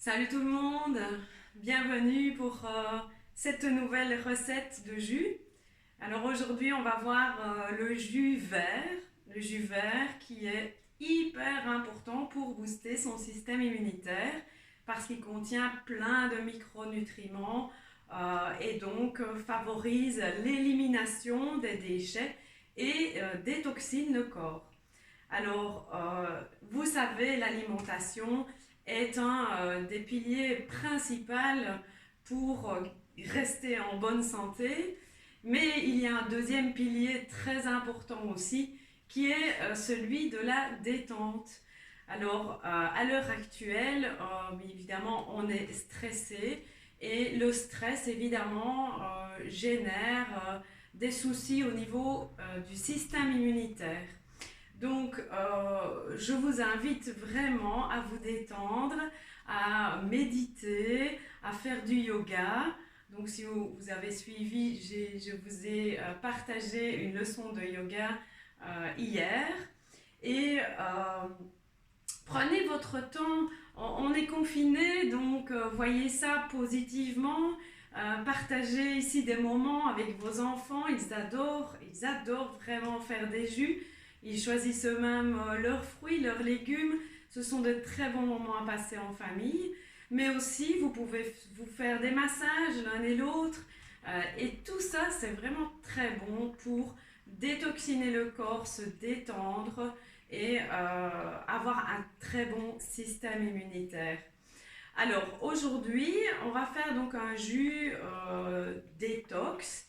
Salut tout le monde, bienvenue pour cette nouvelle recette de jus. Alors aujourd'hui on va voir le jus vert qui est hyper important pour booster son système immunitaire parce qu'il contient plein de micronutriments et donc favorise l'élimination des déchets et des toxines de corps. Alors, vous savez, l'alimentation est un des piliers principaux pour rester en bonne santé, mais il y a un deuxième pilier très important aussi qui est celui de la détente. Alors, à l'heure actuelle, évidemment, on est stressé et le stress, évidemment, génère des soucis au niveau du système immunitaire. Donc, je vous invite vraiment à vous détendre, à méditer, à faire du yoga. Donc, si vous avez suivi, je vous ai partagé une leçon de yoga hier. Et prenez votre temps. On est confiné, donc voyez ça positivement. Partagez ici des moments avec vos enfants. Ils adorent vraiment faire des jus. Ils choisissent eux-mêmes leurs fruits, leurs légumes. Ce sont de très bons moments à passer en famille. Mais aussi, vous pouvez vous faire des massages l'un et l'autre. Et tout ça, c'est vraiment très bon pour détoxiner le corps, se détendre et avoir un très bon système immunitaire. Alors aujourd'hui, on va faire donc un jus détox,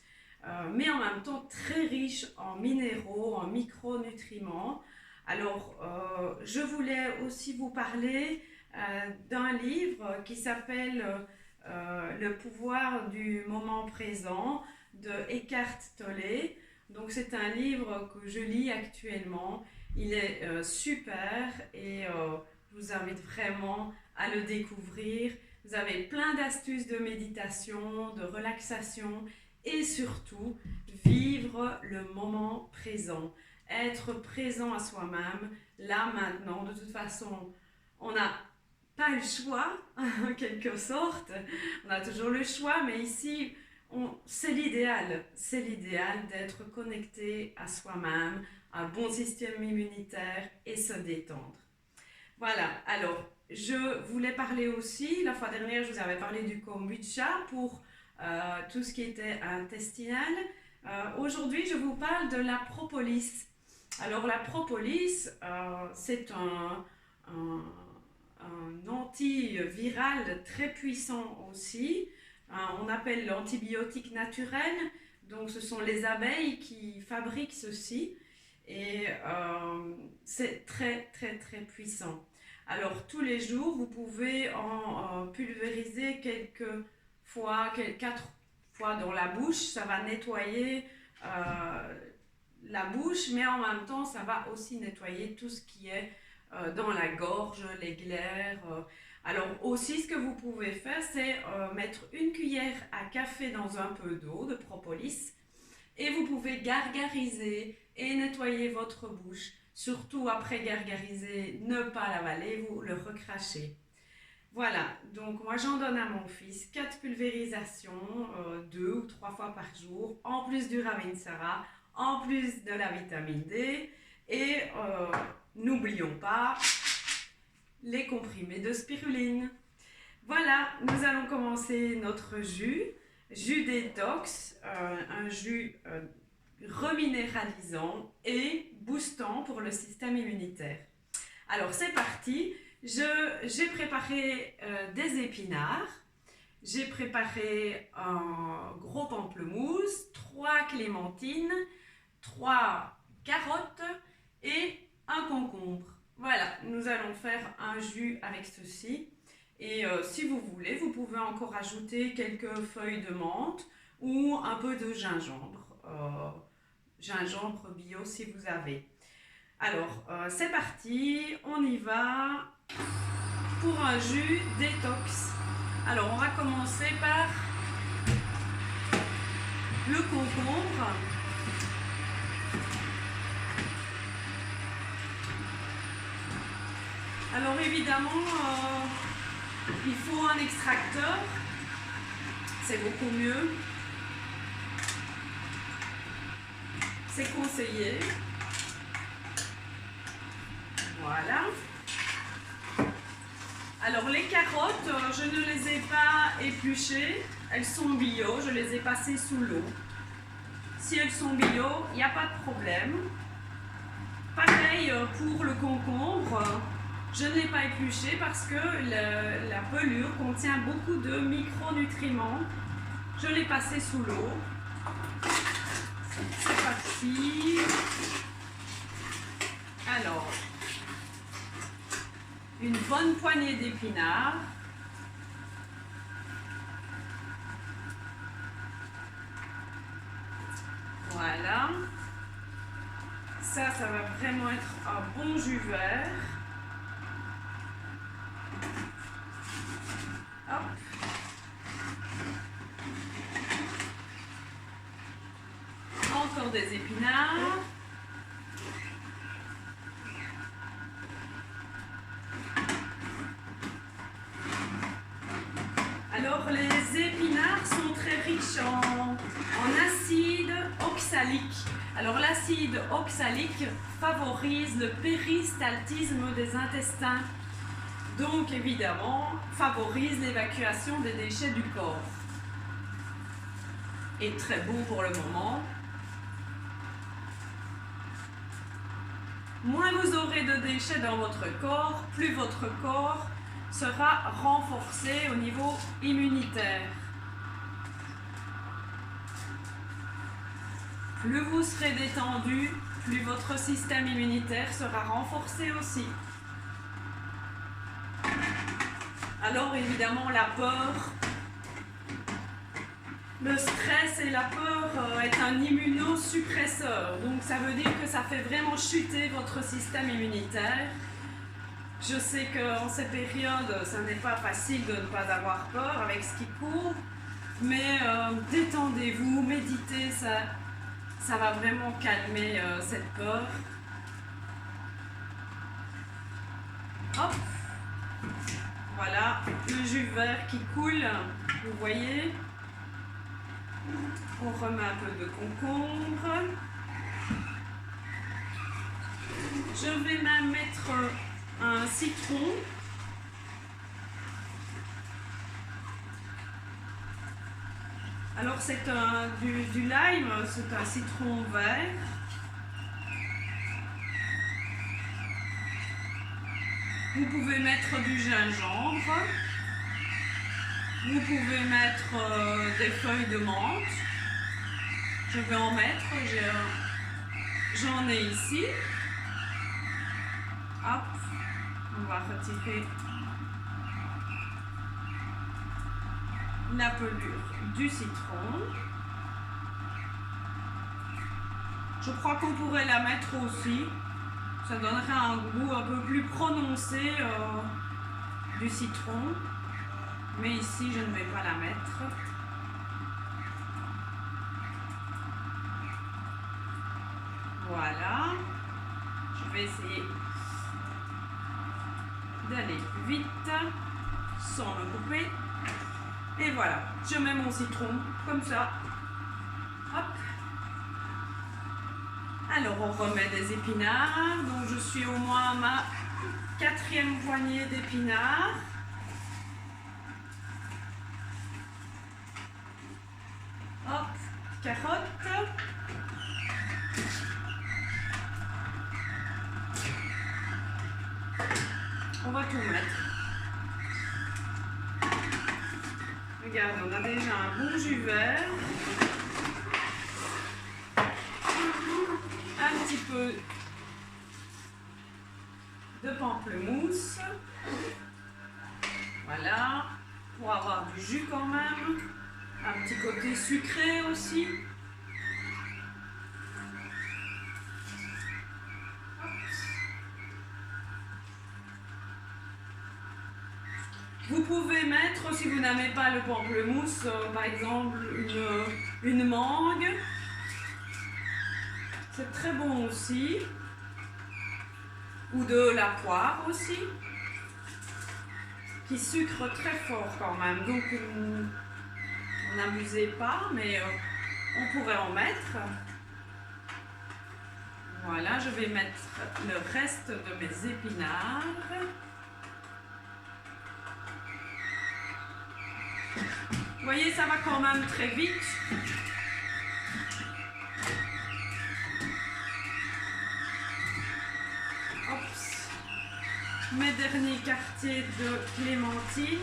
mais en même temps très riche en minéraux, en micronutriments. Alors, je voulais aussi vous parler d'un livre qui s'appelle Le pouvoir du moment présent de Eckhart Tolle. Donc, c'est un livre que je lis actuellement. Il est super et je vous invite vraiment à le découvrir. Vous avez plein d'astuces de méditation, de relaxation et surtout vivre le moment présent, être présent à soi-même, là maintenant. De toute façon, on n'a pas le choix, en quelque sorte, on a toujours le choix, mais ici, c'est l'idéal d'être connecté à soi-même, un bon système immunitaire et se détendre. Voilà, alors je voulais parler aussi, la fois dernière je vous avais parlé du kombucha pour tout ce qui était intestinal. Aujourd'hui je vous parle de la propolis. Alors la propolis, c'est un antiviral très puissant aussi. On appelle l'antibiotique naturel. Donc ce sont les abeilles qui fabriquent ceci. Et c'est très très très puissant. Alors tous les jours, vous pouvez en pulvériser quelques fois, 4 fois dans la bouche. Ça va nettoyer la bouche, mais en même temps, ça va aussi nettoyer tout ce qui est dans la gorge, les glaires. Alors aussi, ce que vous pouvez faire, c'est mettre une cuillère à café dans un peu d'eau de propolis et vous pouvez gargariser et nettoyer votre bouche. Surtout après gargariser, ne pas l'avaler, vous le recrachez. Voilà, donc moi j'en donne à mon fils 4 pulvérisations, 2 ou 3 fois par jour, en plus du Ravinsara, en plus de la vitamine D. Et n'oublions pas les comprimés de spiruline. Voilà, nous allons commencer notre jus détox, un jus reminéralisant et boostant pour le système immunitaire. Alors c'est parti, j'ai préparé des épinards, j'ai préparé un gros pamplemousse, 3 clémentines, 3 carottes et un concombre. Voilà, nous allons faire un jus avec ceci. Et si vous voulez, vous pouvez encore ajouter quelques feuilles de menthe ou un peu de gingembre. Gingembre bio si vous avez. Alors, c'est parti, on y va pour un jus détox. Alors, on va commencer par le concombre. Alors, évidemment, Il faut un extracteur, c'est beaucoup mieux. C'est conseillé. Voilà. Alors les carottes, je ne les ai pas épluchées, elles sont bio, je les ai passées sous l'eau. Si elles sont bio, il n'y a pas de problème. Pareil pour le concombre, je ne l'ai pas épluché parce que la pelure contient beaucoup de micronutriments. Je l'ai passé sous l'eau. C'est parti. Alors, une bonne poignée d'épinards. Voilà. Ça va vraiment être un bon jus vert. Hop. Encore des épinards. Alors les épinards sont très riches en acide oxalique. Alors l'acide oxalique favorise le péristaltisme des intestins. Donc évidemment favorise l'évacuation des déchets du corps. Et très bon pour le moment. Moins vous aurez de déchets dans votre corps, plus votre corps sera renforcé au niveau immunitaire. Plus vous serez détendu, plus votre système immunitaire sera renforcé aussi. Alors évidemment la peur, le stress et la peur est un immunosuppresseur. Donc ça veut dire que ça fait vraiment chuter votre système immunitaire. Je sais qu'en ces périodes, ça n'est pas facile de ne pas avoir peur avec ce qui court. Mais détendez-vous, méditez, ça va vraiment calmer cette peur. Hop! Voilà, le jus vert qui coule, vous voyez. On remet un peu de concombre. Je vais même mettre un citron. Alors c'est du lime, c'est un citron vert. Vous pouvez mettre du gingembre. Vous pouvez mettre des feuilles de menthe. Je vais en mettre, j'en ai ici. Hop, on va retirer la pelure du citron. Je crois qu'on pourrait la mettre aussi. Ça donnerait un goût un peu plus prononcé du citron. Mais ici, je ne vais pas la mettre. Voilà. Je vais essayer d'aller vite sans me couper. Et voilà, je mets mon citron comme ça. Hop. Alors, on remet des épinards. Donc, je suis au moins à ma 4e poignée d'épinards. Hop, carottes. On va tout mettre. Regardez, on a déjà un bon jus vert. Un petit peu de pamplemousse. Voilà, pour avoir du jus quand même. Un petit côté sucré aussi. Vous pouvez mettre, si vous n'aimez pas le pamplemousse, par exemple une mangue. C'est très bon aussi. Ou de la poire aussi, qui sucre très fort quand même. Donc, n'abusez pas, mais on pourrait en mettre. Voilà, je vais mettre le reste de mes épinards. Vous voyez, ça va quand même très vite. Oups. Mes derniers quartiers de clémentine.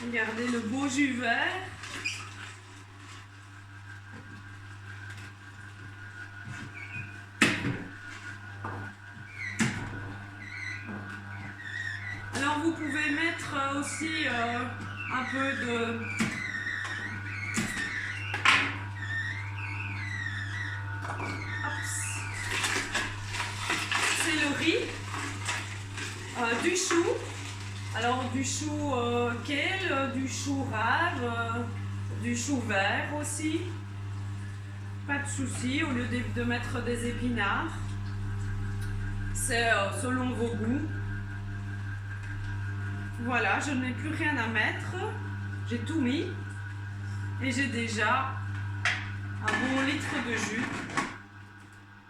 Regardez le beau jus vert. Alors vous pouvez mettre aussi un peu de céleri, du chou. Alors du chou kale, du chou rave, du chou vert aussi. Pas de souci, au lieu de mettre des épinards. C'est selon vos goûts. Voilà, je n'ai plus rien à mettre. J'ai tout mis. Et j'ai déjà un bon litre de jus.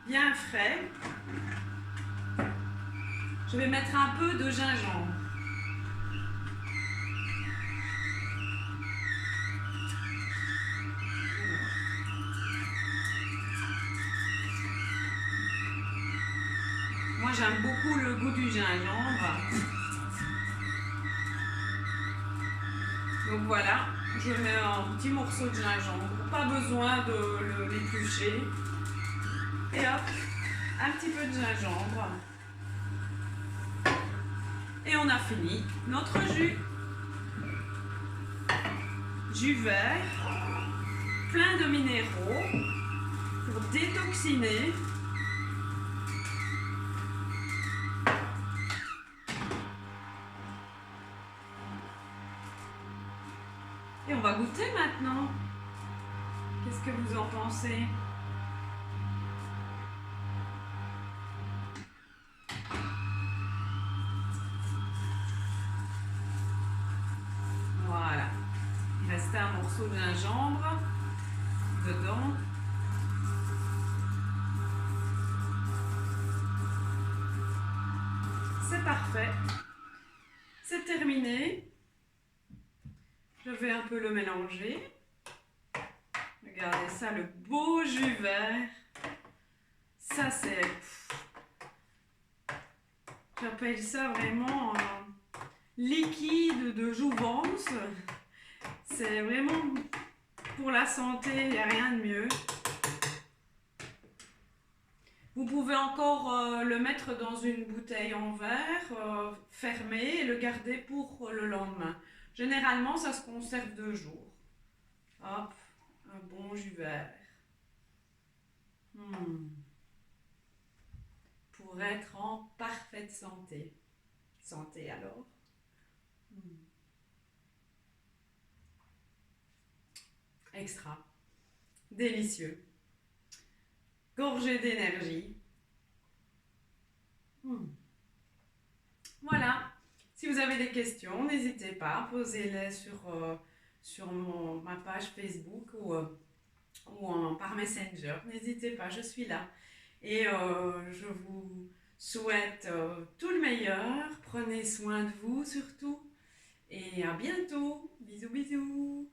Bien frais. Je vais mettre un peu de gingembre. Moi, j'aime beaucoup le goût du gingembre. Donc voilà, je mets un petit morceau de gingembre. Pas besoin de l'éplucher. Et hop, un petit peu de gingembre. Et on a fini notre jus. Jus vert, plein de minéraux pour détoxiner. Et on va goûter maintenant. Qu'est-ce que vous en pensez? Voilà. Il restait un morceau de gingembre dedans. C'est parfait. C'est terminé. Je vais un peu le mélanger. Regardez ça, le beau jus vert. Ça, c'est... J'appelle ça vraiment un liquide de jouvence. C'est vraiment pour la santé, il n'y a rien de mieux. Vous pouvez encore le mettre dans une bouteille en verre, fermée, et le garder pour le lendemain. Généralement, ça se conserve 2 jours. Hop, un bon jus vert. Pour être en parfaite santé. Santé alors. Extra. Délicieux. Gorgé d'énergie. Voilà. Si vous avez des questions, n'hésitez pas, posez-les sur ma page Facebook ou par Messenger. N'hésitez pas, je suis là. Et je vous souhaite tout le meilleur. Prenez soin de vous surtout. Et à bientôt. Bisous, bisous.